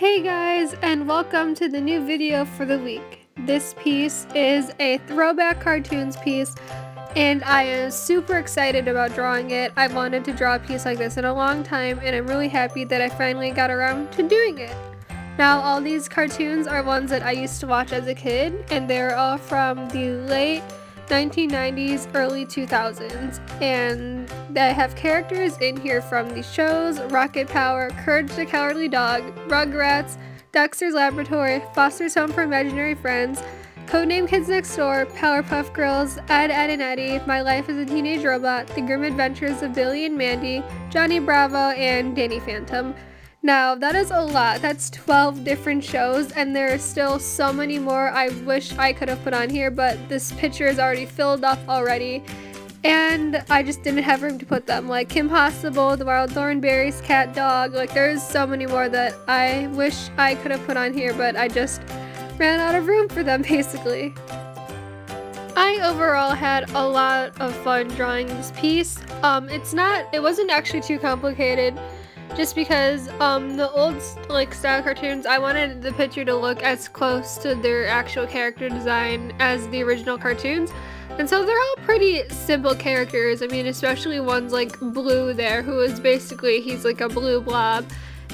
Hey guys, and welcome to the new video for the week. This piece is a Throwback cartoons piece, and I am super excited about drawing it. I've wanted to draw a piece like this in a long time, and I'm really happy that I finally got around to doing it. Now, all these cartoons are ones that I used to watch as a kid, and they're all from the late 1990s, early 2000s, and I have characters in here from the shows Rocket Power, Courage the Cowardly Dog, Rugrats, Dexter's Laboratory, Foster's Home for Imaginary Friends, Codename Kids Next Door, Powerpuff Girls, Ed, and Eddy, My Life as a Teenage Robot, The Grimm Adventures of Billy and Mandy, Johnny Bravo, and Danny Phantom. Now, that is a lot. That's 12 different shows, and there are still so many more I wish I could have put on here, but this picture is already filled up already, and I just didn't have room to put them. Like Kim Possible, The Wild Thornberrys, Cat Dog, like there's so many more that I wish I could have put on here, but I just ran out of room for them, basically. I overall had a lot of fun drawing this piece. It wasn't actually too complicated. Just because the old style cartoons, I wanted the picture to look as close to their actual character design as the original cartoons. And so they're all pretty simple characters. I mean, especially ones like Blue there, who is basically, he's like a blue blob.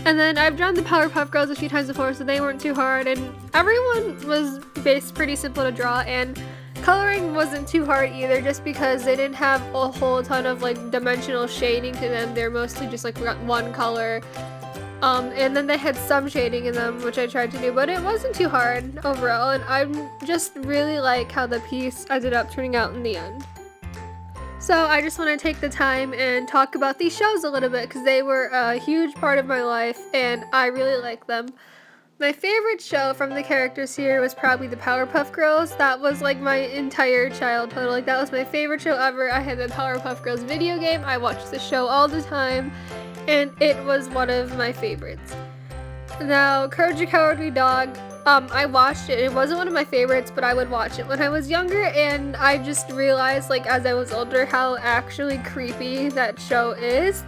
And then I've drawn the Powerpuff Girls a few times before, so they weren't too hard. And everyone was pretty simple to draw, and coloring wasn't too hard either, just because they didn't have a whole ton of dimensional shading to them. They're mostly just one color, and then they had some shading in them, which I tried to do, but it wasn't too hard overall, and I just really like how the piece ended up turning out in the end. So I just want to take the time and talk about these shows a little bit, because they were a huge part of my life and I really like them. My favorite show from the characters here was probably the Powerpuff Girls. That was my entire childhood. That was my favorite show ever. I had the Powerpuff Girls video game. I watched the show all the time, and it was one of my favorites. Now, Courage the Cowardly Dog, I watched it. It wasn't one of my favorites, but I would watch it when I was younger, and I just realized, as I was older, how actually creepy that show is.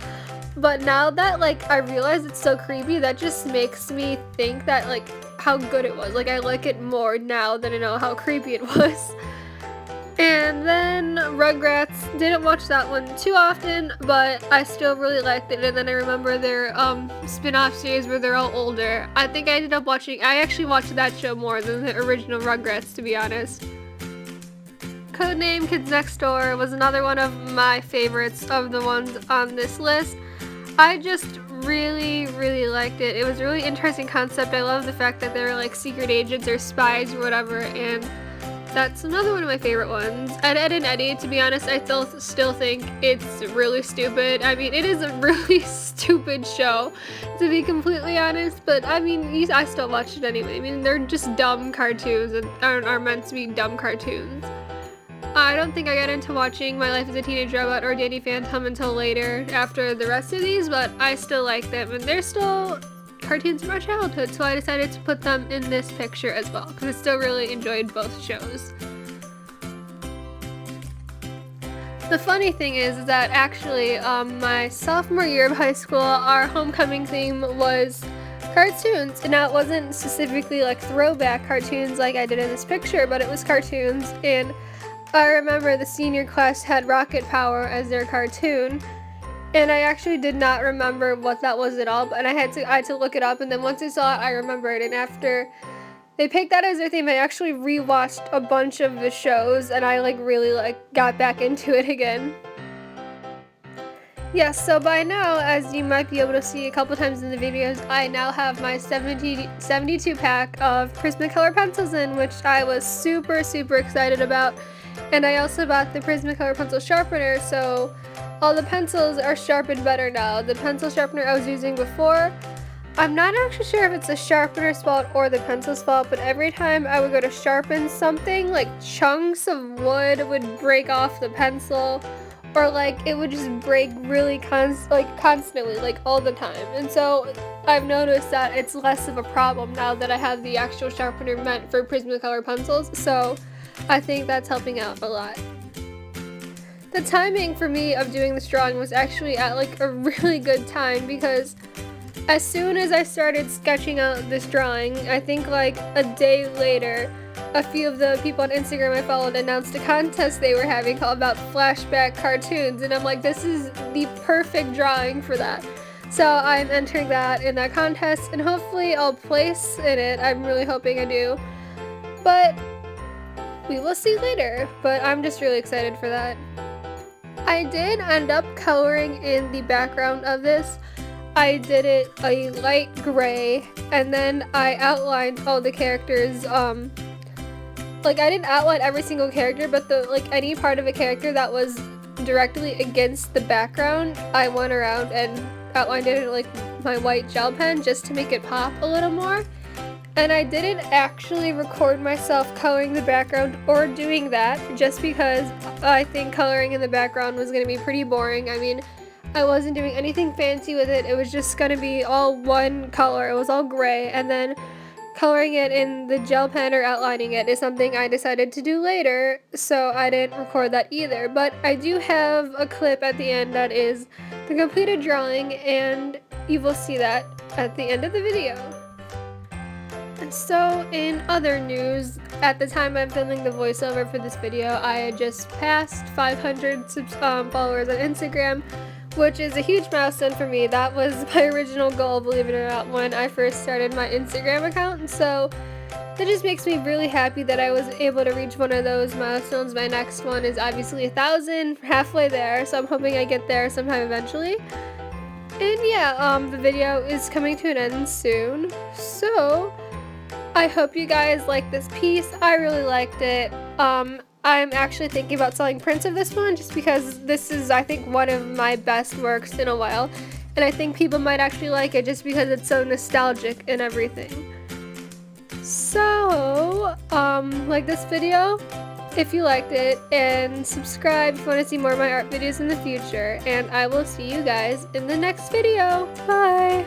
But now that I realize it's so creepy, that just makes me think that how good it was. I like it more now than I know how creepy it was. And then Rugrats, didn't watch that one too often, but I still really liked it. And then I remember their spin-off series where they're all older. I actually watched that show more than the original Rugrats, to be honest. Codename Kids Next Door was another one of my favorites of the ones on this list. I just really, really liked it. It was a really interesting concept. I love the fact that they're secret agents or spies or whatever, and that's another one of my favorite ones. And Ed and Eddy, to be honest, I still think it's really stupid. I mean, it is a really stupid show, to be completely honest, but I mean, I still watch it anyway. I mean, they're just dumb cartoons and are meant to be dumb cartoons. I don't think I got into watching My Life as a Teenage Robot or Danny Phantom until later, after the rest of these, but I still like them, and they're still cartoons from our childhood, so I decided to put them in this picture as well, because I still really enjoyed both shows. The funny thing is that actually, my sophomore year of high school, our homecoming theme was cartoons. And now it wasn't specifically throwback cartoons like I did in this picture, but it was cartoons, and I remember the senior class had Rocket Power as their cartoon, and I actually did not remember what that was at all, but I had to look it up, and then once I saw it, I remembered, and after they picked that as their theme, I actually rewatched a bunch of the shows, and I really got back into it again. Yes, so by now, as you might be able to see a couple times in the videos, I now have my 72 pack of Prismacolor pencils in, which I was super, super excited about. And I also bought the Prismacolor pencil sharpener, so all the pencils are sharpened better now. The pencil sharpener I was using before, I'm not actually sure if it's the sharpener's fault or the pencil's fault, but every time I would go to sharpen something, chunks of wood would break off the pencil, or it would just break really constantly, all the time. And so I've noticed that it's less of a problem now that I have the actual sharpener meant for Prismacolor pencils, so I think that's helping out a lot. The timing for me of doing this drawing was actually at a really good time, because as soon as I started sketching out this drawing, I think like a day later, a few of the people on Instagram I followed announced a contest they were having called about flashback cartoons, and I'm like, this is the perfect drawing for that. So I'm entering that in that contest, and hopefully I'll place in it. I'm really hoping I do, but we will see later. But I'm just really excited for that. I did end up coloring in the background of this. I did it a light gray, and then I outlined all the characters. Like, I didn't outline every single character, but any part of a character that was directly against the background, I went around and outlined it in like my white gel pen just to make it pop a little more. And I didn't actually record myself coloring the background or doing that, just because I think coloring in the background was going to be pretty boring. I mean, I wasn't doing anything fancy with it. It was just going to be all one color. It was all gray, and then coloring it in the gel pen or outlining it is something I decided to do later, so I didn't record that either. But I do have a clip at the end that is the completed drawing, and you will see that at the end of the video. So in other news, at the time I'm filming the voiceover for this video, I had just passed 500 followers on Instagram, which is a huge milestone for me. That was my original goal, believe it or not, when I first started my Instagram account, and so that just makes me really happy that I was able to reach one of those milestones. My next one is obviously 1,000, halfway there, so I'm hoping I get there sometime eventually. And yeah, the video is coming to an end soon, so I hope you guys like this piece. I really liked it. I'm actually thinking about selling prints of this one just because this is, I think, one of my best works in a while, and I think people might actually like it just because it's so nostalgic and everything. So, like this video if you liked it, and subscribe if you want to see more of my art videos in the future, and I will see you guys in the next video. Bye!